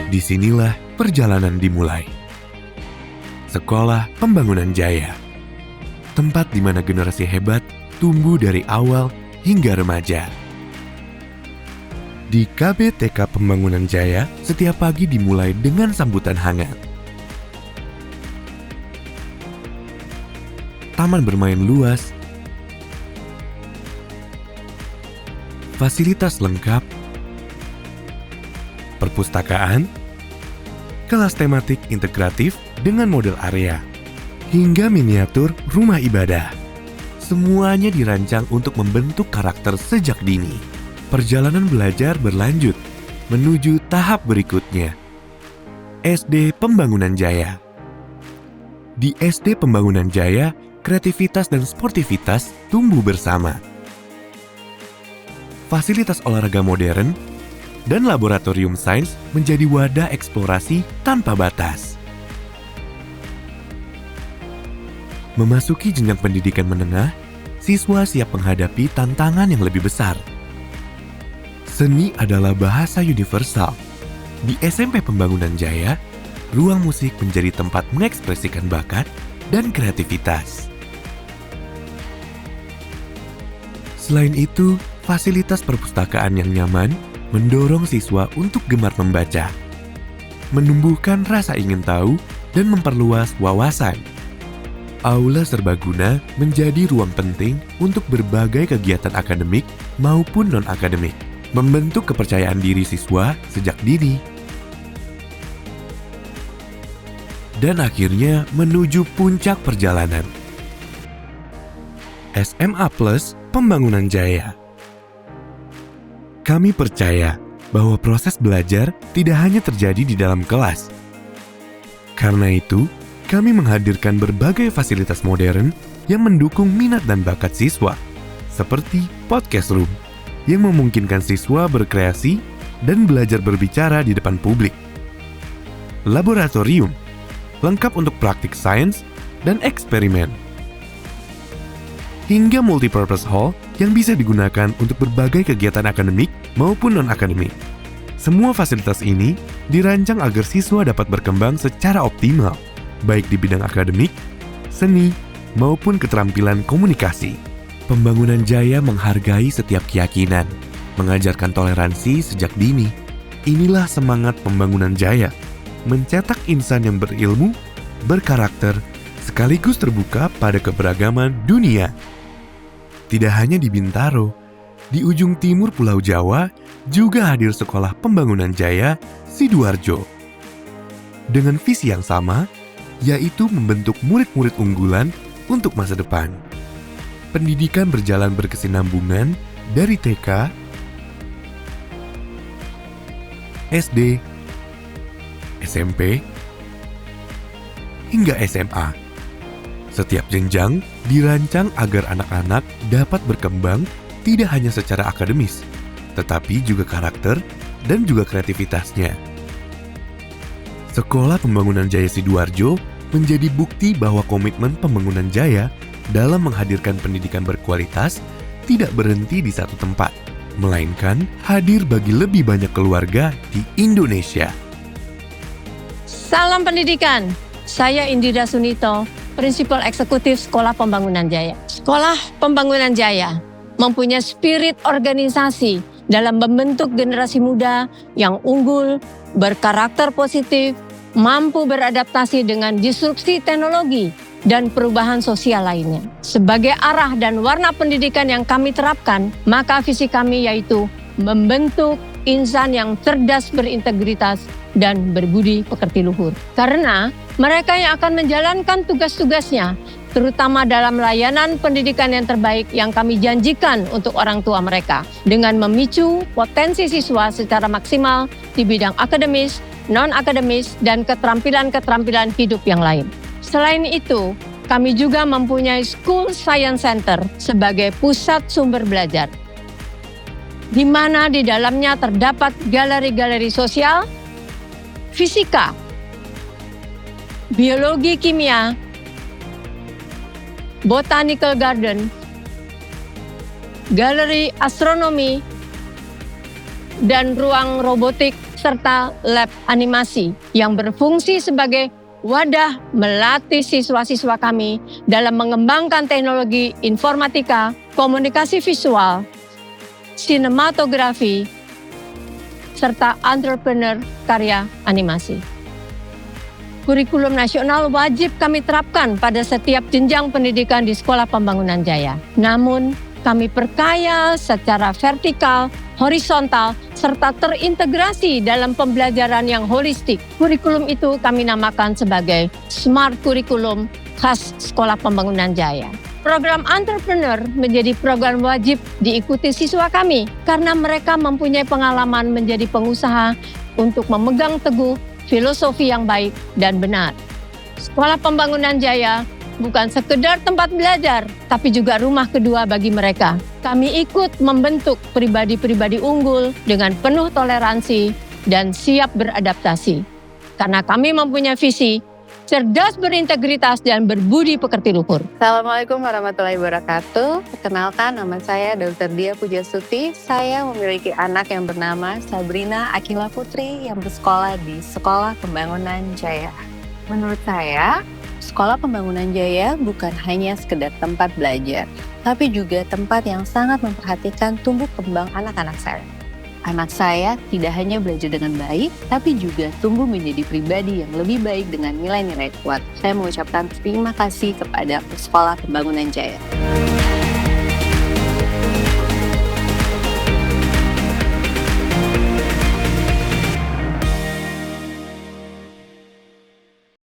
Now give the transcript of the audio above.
Disinilah perjalanan dimulai. Sekolah Pembangunan Jaya. Tempat di mana generasi hebat tumbuh dari awal hingga remaja. Di KBTK Pembangunan Jaya, setiap pagi dimulai dengan sambutan hangat. Taman bermain luas, fasilitas lengkap, perpustakaan, kelas tematik integratif dengan model area, hingga miniatur rumah ibadah. Semuanya dirancang untuk membentuk karakter sejak dini. Perjalanan belajar berlanjut menuju tahap berikutnya. SD Pembangunan Jaya. Di SD Pembangunan Jaya, kreativitas dan sportivitas tumbuh bersama. Fasilitas olahraga modern dan laboratorium sains menjadi wadah eksplorasi tanpa batas. Memasuki jenjang pendidikan menengah, siswa siap menghadapi tantangan yang lebih besar. Seni adalah bahasa universal. Di SMP Pembangunan Jaya, ruang musik menjadi tempat mengekspresikan bakat dan kreativitas. Selain itu, fasilitas perpustakaan yang nyaman mendorong siswa untuk gemar membaca, menumbuhkan rasa ingin tahu dan memperluas wawasan. Aula serbaguna menjadi ruang penting untuk berbagai kegiatan akademik maupun non-akademik, membentuk kepercayaan diri siswa sejak dini. Dan akhirnya menuju puncak perjalanan. SMA Plus Pembangunan Jaya. Kami percaya bahwa proses belajar tidak hanya terjadi di dalam kelas. Karena itu, kami menghadirkan berbagai fasilitas modern yang mendukung minat dan bakat siswa, seperti podcast room, yang memungkinkan siswa berkreasi dan belajar berbicara di depan publik. Laboratorium, lengkap untuk praktik sains dan eksperimen. Hingga multipurpose hall yang bisa digunakan untuk berbagai kegiatan akademik maupun non-akademik. Semua fasilitas ini dirancang agar siswa dapat berkembang secara optimal, baik di bidang akademik, seni, maupun keterampilan komunikasi. Pembangunan Jaya menghargai setiap keyakinan, mengajarkan toleransi sejak dini. Inilah semangat Pembangunan Jaya, mencetak insan yang berilmu, berkarakter, sekaligus terbuka pada keberagaman dunia. Tidak hanya di Bintaro, di ujung timur Pulau Jawa juga hadir Sekolah Pembangunan Jaya Sidoarjo. Dengan visi yang sama, yaitu membentuk murid-murid unggulan untuk masa depan. Pendidikan berjalan berkesinambungan dari TK, SD, SMP, hingga SMA. Setiap jenjang dirancang agar anak-anak dapat berkembang tidak hanya secara akademis, tetapi juga karakter dan juga kreativitasnya. Sekolah Pembangunan Jaya Sidoarjo menjadi bukti bahwa komitmen Pembangunan Jaya dalam menghadirkan pendidikan berkualitas tidak berhenti di satu tempat, melainkan hadir bagi lebih banyak keluarga di Indonesia. Salam pendidikan, saya Indira Sunito, Prinsipal Eksekutif Sekolah Pembangunan Jaya. Sekolah Pembangunan Jaya mempunyai spirit organisasi dalam membentuk generasi muda yang unggul, berkarakter positif, mampu beradaptasi dengan disrupsi teknologi dan perubahan sosial lainnya. Sebagai arah dan warna pendidikan yang kami terapkan, maka visi kami yaitu membentuk insan yang cerdas, berintegritas, dan berbudi pekerti luhur. Karena mereka yang akan menjalankan tugas-tugasnya, terutama dalam layanan pendidikan yang terbaik yang kami janjikan untuk orang tua mereka, dengan memicu potensi siswa secara maksimal di bidang akademis, non-akademis, dan keterampilan-keterampilan hidup yang lain. Selain itu, kami juga mempunyai School Science Center sebagai pusat sumber belajar, di mana di dalamnya terdapat galeri-galeri sosial, fisika, biologi kimia, botanical garden, galeri astronomi, dan ruang robotik serta lab animasi yang berfungsi sebagai wadah melatih siswa-siswa kami dalam mengembangkan teknologi informatika, komunikasi visual, sinematografi, serta entrepreneur karya animasi. Kurikulum nasional wajib kami terapkan pada setiap jenjang pendidikan di Sekolah Pembangunan Jaya. Namun, kami perkaya secara vertikal, horizontal, serta terintegrasi dalam pembelajaran yang holistik. Kurikulum itu kami namakan sebagai Smart Kurikulum khas Sekolah Pembangunan Jaya. Program Entrepreneur menjadi program wajib diikuti siswa kami karena mereka mempunyai pengalaman menjadi pengusaha untuk memegang teguh filosofi yang baik dan benar. Sekolah Pembangunan Jaya bukan sekedar tempat belajar, tapi juga rumah kedua bagi mereka. Kami ikut membentuk pribadi-pribadi unggul dengan penuh toleransi dan siap beradaptasi. Karena kami mempunyai visi, cerdas berintegritas dan berbudi pekerti luhur. Assalamualaikum warahmatullahi wabarakatuh. Perkenalkan, nama saya Dr. Dia Pujastuti. Saya memiliki anak yang bernama Sabrina Akila Putri yang bersekolah di Sekolah Pembangunan Jaya. Menurut saya, Sekolah Pembangunan Jaya bukan hanya sekedar tempat belajar, tapi juga tempat yang sangat memperhatikan tumbuh kembang anak-anak saya. Anak saya tidak hanya belajar dengan baik, tapi juga tumbuh menjadi pribadi yang lebih baik dengan nilai-nilai kuat. Saya mengucapkan terima kasih kepada Sekolah Pembangunan Jaya.